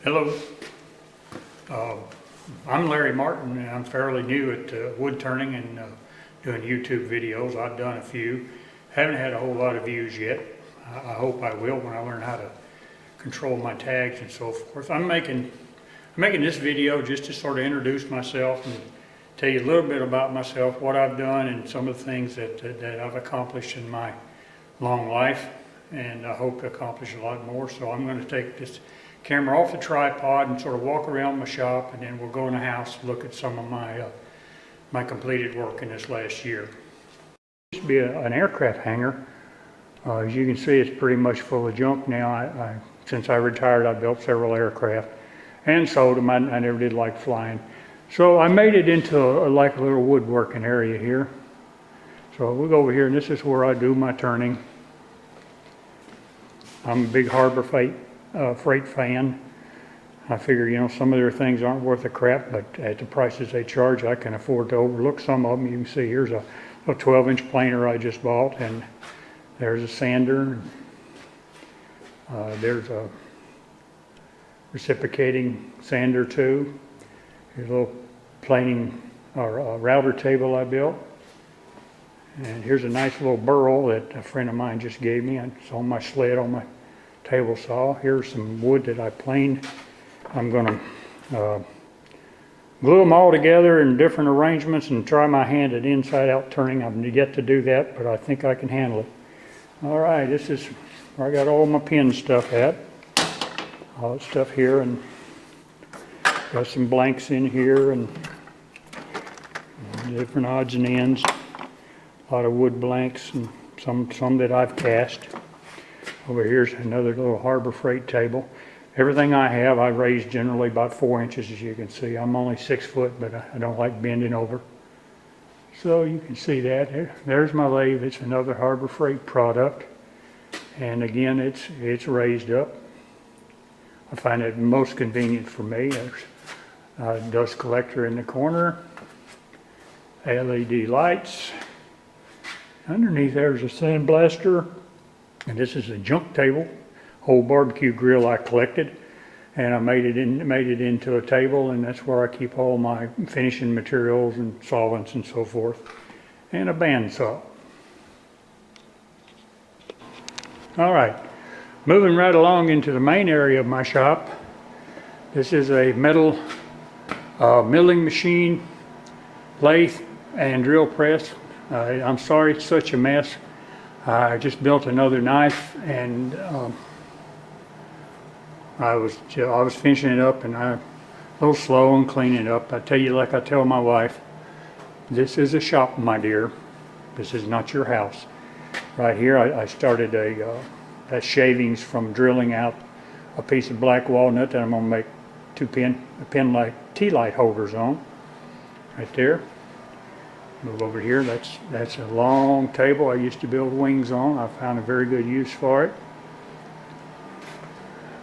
Hello, uh, I'm Larry Martin and I'm fairly new at woodturning and doing YouTube videos. I've done a few, haven't had a whole lot of views yet. I hope I will when I learn how to control my tags and so forth. I'm making this video just to sort of introduce myself and tell you a little bit about myself, what I've done and some of the things that I've accomplished in my long life, and I hope to accomplish a lot more. So I'm going to take this camera off the tripod and sort of walk around my shop, and then we'll go in the house and look at some of my completed work in this last year. It used to be an aircraft hangar. As you can see, it's pretty much full of junk now. Since I retired, I built several aircraft and sold them. I never did like flying. So I made it into like a little woodworking area here. So we'll go over here, and this is where I do my turning. I'm a big Harbor Freight fan. I figure, some of their things aren't worth a crap, but at the prices they charge, I can afford to overlook some of them. You can see here's a 12-inch planer I just bought, and there's a sander. There's a reciprocating sander too. Here's a little planing or a router table I built. And here's a nice little burl that a friend of mine just gave me. It's on my sled on my table saw. Here's some wood that I planed. I'm going to glue them all together in different arrangements and try my hand at inside out turning. I've yet to do that, but I think I can handle it. All right, this is where I got all my pin stuff at. All that stuff here, and got some blanks in here and different odds and ends. A lot of wood blanks and some that I've cast. Over here's another little Harbor Freight table. Everything I have, I raise generally about 4 inches, as you can see. I'm only 6 foot, but I don't like bending over. So you can see that. There's my lathe. It's another Harbor Freight product. And again, it's raised up. I find it most convenient for me. There's a dust collector in the corner. LED lights. Underneath there's a sandblaster. And this is a junk table, old barbecue grill I collected, and I made it into a table, and that's where I keep all my finishing materials and solvents and so forth, and a bandsaw. All right, moving right along into the main area of my shop. This is a metal milling machine, lathe, and drill press. I'm sorry it's such a mess. I just built another knife, and I was finishing it up, and I'm a little slow on cleaning it up. I tell you, like I tell my wife, this is a shop, my dear. This is not your house. Right here, I started that's shavings from drilling out a piece of black walnut that I'm going to make two tea light holders on. Right there. Move over here, that's a long table I used to build wings on. I found a very good use for it.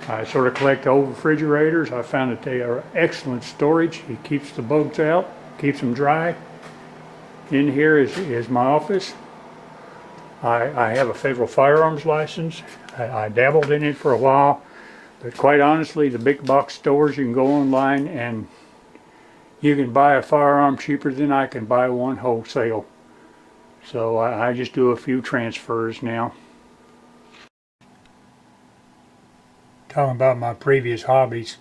I sort of collect old refrigerators. I found that they are excellent storage. It keeps the bugs out, keeps them dry. In here is my office. I have a federal firearms license. I dabbled in it for a while, but quite honestly, the big box stores, you can go online and you can buy a firearm cheaper than I can buy one wholesale. So I just do a few transfers now. Talking about my previous hobbies,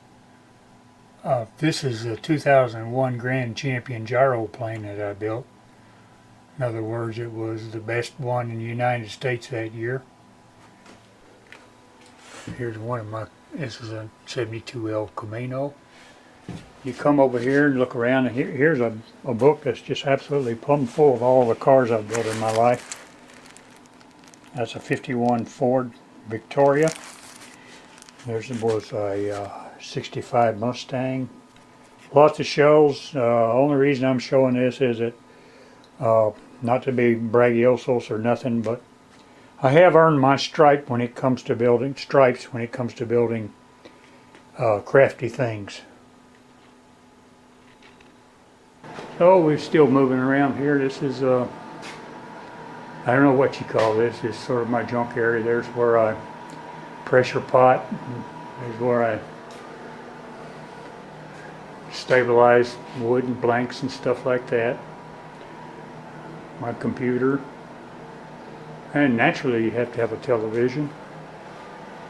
this is a 2001 Grand Champion gyroplane that I built. In other words, it was the best one in the United States that year. Here's this is a 72L Camino. You come over here and look around, and here's a book that's just absolutely plumb full of all the cars I've built in my life. That's a 51 Ford Victoria. There's was a 65 Mustang. Lots of shells. Only reason I'm showing this is that, not to be braggadocious or nothing, but I have earned my stripes when it comes to building crafty things. Oh, we're still moving around here. This is, I don't know what you call this. It's sort of my junk area. There's where I pressure pot. There's where I stabilize wood and blanks and stuff like that. My computer. And naturally you have to have a television.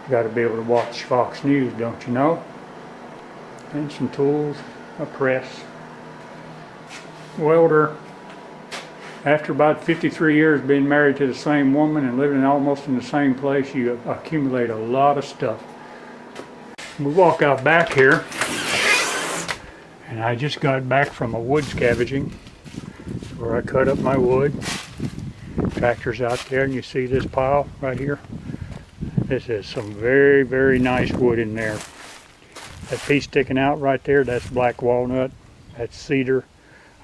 You got to be able to watch Fox News, don't you know? And some tools, a press, welder. After about 53 years being married to the same woman and living almost in the same place, you accumulate a lot of stuff. We walk out back here, and I just got back from a wood scavenging where I cut up my wood. Tractor's out there, and you see this pile right here. This is some very, very nice wood in there. That piece sticking out right there, that's black walnut, that's cedar.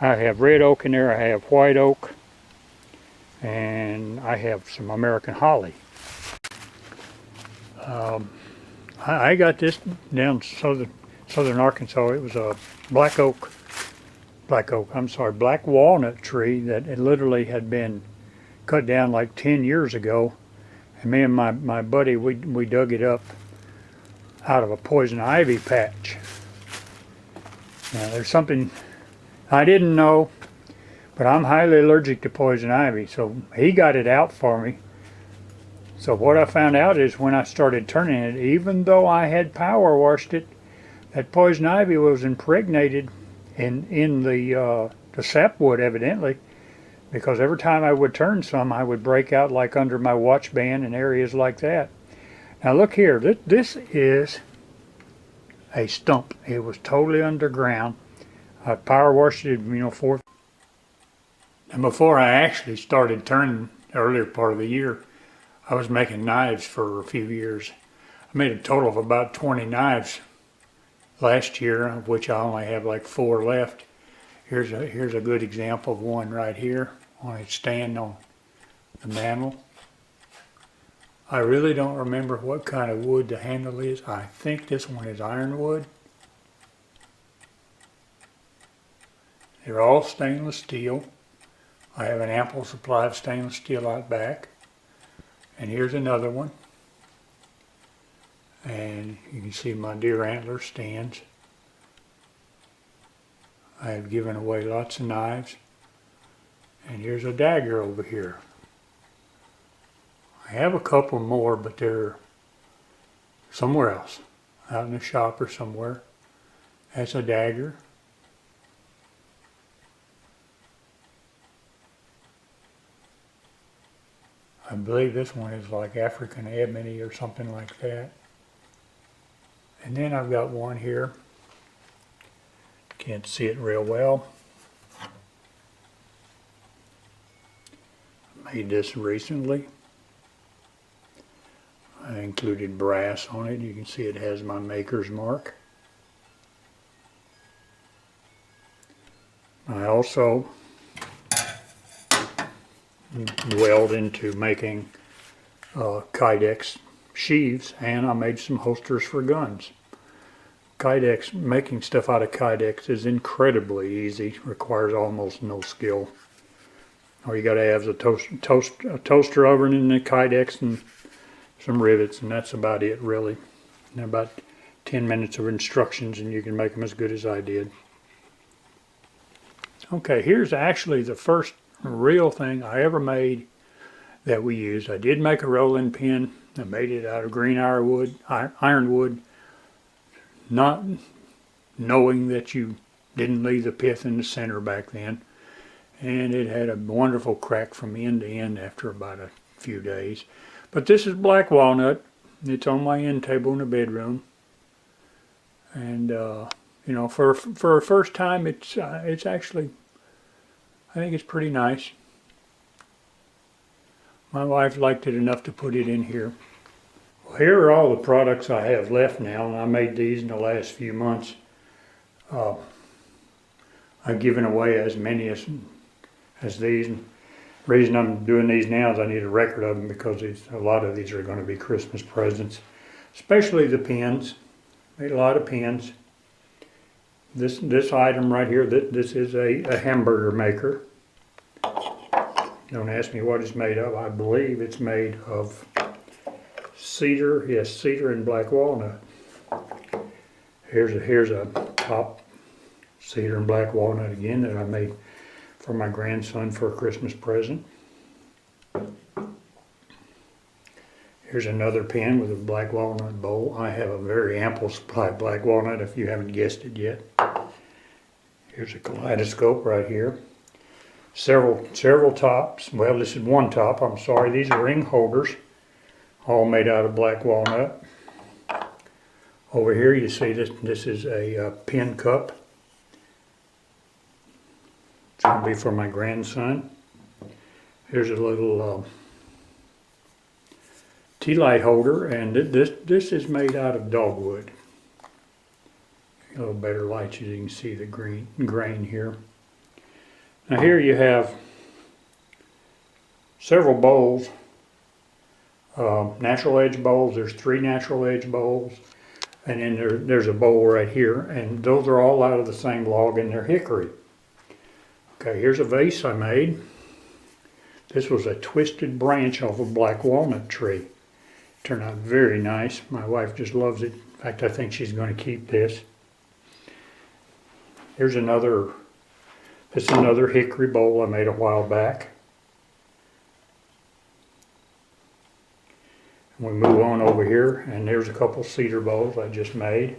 I have red oak in there, I have white oak, and I have some American holly. I got this down southern Arkansas. It was a black walnut tree that it literally had been cut down like 10 years ago. And me and my buddy, we dug it up out of a poison ivy patch. Now there's something I didn't know, but I'm highly allergic to poison ivy, so he got it out for me. So what I found out is when I started turning it, even though I had power washed it, that poison ivy was impregnated in the sapwood evidently, because every time I would turn some, I would break out like under my watch band and areas like that. Now look here, this is a stump. It was totally underground. I power washed it, and before I actually started turning the earlier part of the year, I was making knives for a few years. I made a total of about 20 knives last year, of which I only have like 4 left. Here's a good example of one right here on its stand on the mantle. I really don't remember what kind of wood the handle is. I think this one is ironwood. They're all stainless steel. I have an ample supply of stainless steel out back. And here's another one. And you can see my deer antler stands. I have given away lots of knives. And here's a dagger over here. I have a couple more, but they're somewhere else, out in the shop or somewhere. That's a dagger. I believe this one is like African ebony or something like that. And then I've got one here. Can't see it real well. Made this recently. I included brass on it. You can see it has my maker's mark. I also weld into making Kydex sheaves, and I made some holsters for guns. Kydex, making stuff out of Kydex is incredibly easy, requires almost no skill. All you gotta have is a toaster oven in the Kydex and some rivets, and that's about it really. And about 10 minutes of instructions and you can make them as good as I did. Okay, here's actually the first real thing I ever made that we used. I did make a rolling pin. I made it out of green ironwood, not knowing that you didn't leave the pith in the center back then. And it had a wonderful crack from end to end after about a few days. But this is black walnut. It's on my end table in the bedroom. And you know, for a first time, it's actually, I think it's pretty nice. My wife liked it enough to put it in here. Well, here are all the products I have left now, and I made these in the last few months. I've given away as many as these. And the reason I'm doing these now is I need a record of them, because a lot of these are going to be Christmas presents, especially the pins. Made a lot of pins. This item right here, this is a hamburger maker. Don't ask me what it's made of. I believe it's made of cedar. Yes, cedar and black walnut. Here's a top cedar and black walnut again that I made for my grandson for a Christmas present. Here's another pen with a black walnut bowl. I have a very ample supply of black walnut if you haven't guessed it yet. Here's a kaleidoscope right here. Several tops. Well, this is one top, I'm sorry. These are ring holders, all made out of black walnut. Over here you see this is a pen cup. It's going to be for my grandson. Here's a little tea light holder, and this is made out of dogwood. A little better light so you can see the grain here. Now here you have several bowls, natural edge bowls. There's 3 natural edge bowls, and then there's a bowl right here, and those are all out of the same log and they're hickory. Okay, here's a vase I made. This was a twisted branch off a black walnut tree. Turned out very nice. My wife just loves it. In fact, I think she's going to keep this. Here's another hickory bowl I made a while back. And we move on over here, and there's a couple cedar bowls I just made.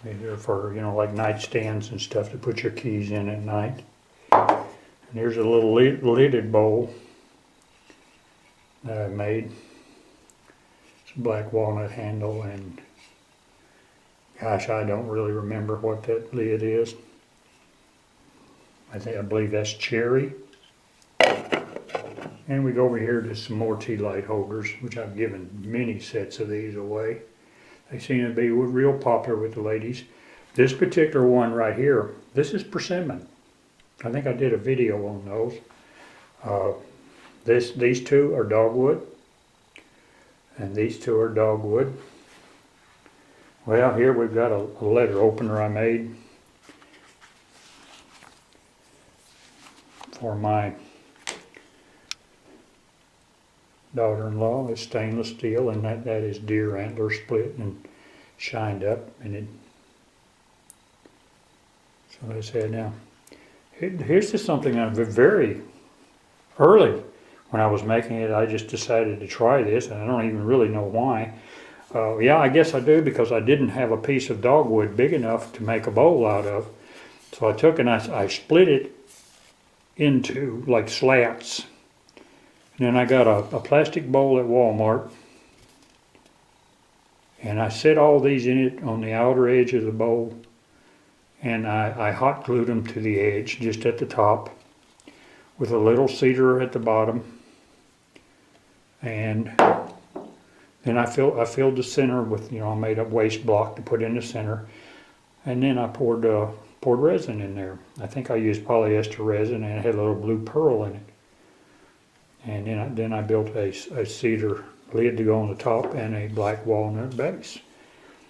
These are for, like nightstands and stuff to put your keys in at night. And here's a little lidded bowl that I made. It's a black walnut handle, and gosh, I don't really remember what that lid is. I believe that's cherry. And we go over here to some more tea light holders, which I've given many sets of these away. They seem to be real popular with the ladies. This particular one right here, this is persimmon. I think I did a video on those. These 2 are dogwood, and these 2 are dogwood. Well, here we've got a letter opener I made for my daughter-in-law. It's stainless steel, and that is deer antler split and shined up, and so I said, now here's just something I very early when I was making it. I just decided to try this, and I don't even really know why. Yeah, I guess I do, because I didn't have a piece of dogwood big enough to make a bowl out of. So I took and I split it into like slats. And then I got a plastic bowl at Walmart, and I set all these in it on the outer edge of the bowl, and I hot glued them to the edge just at the top with a little cedar at the bottom. And then I filled the center with, I made a waste block to put in the center, and then I poured resin in there. I think I used polyester resin, and it had a little blue pearl in it. And then I built a cedar lid to go on the top and a black walnut base.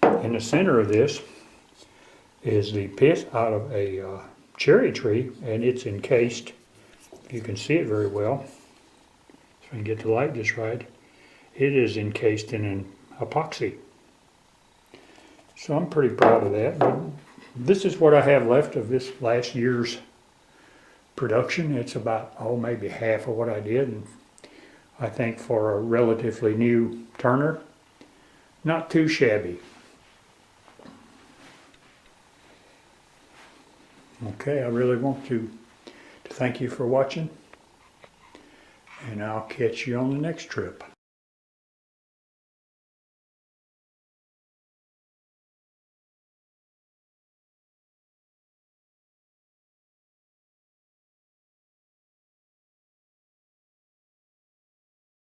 In the center of this is the pith out of a cherry tree, and it's encased. You can see it very well. So I can get the light just right. It is encased in an epoxy. So I'm pretty proud of that. But this is what I have left of this last year's production. It's about, maybe half of what I did. And I think for a relatively new turner, not too shabby. Okay, I really want to thank you for watching, and I'll catch you on the next trip.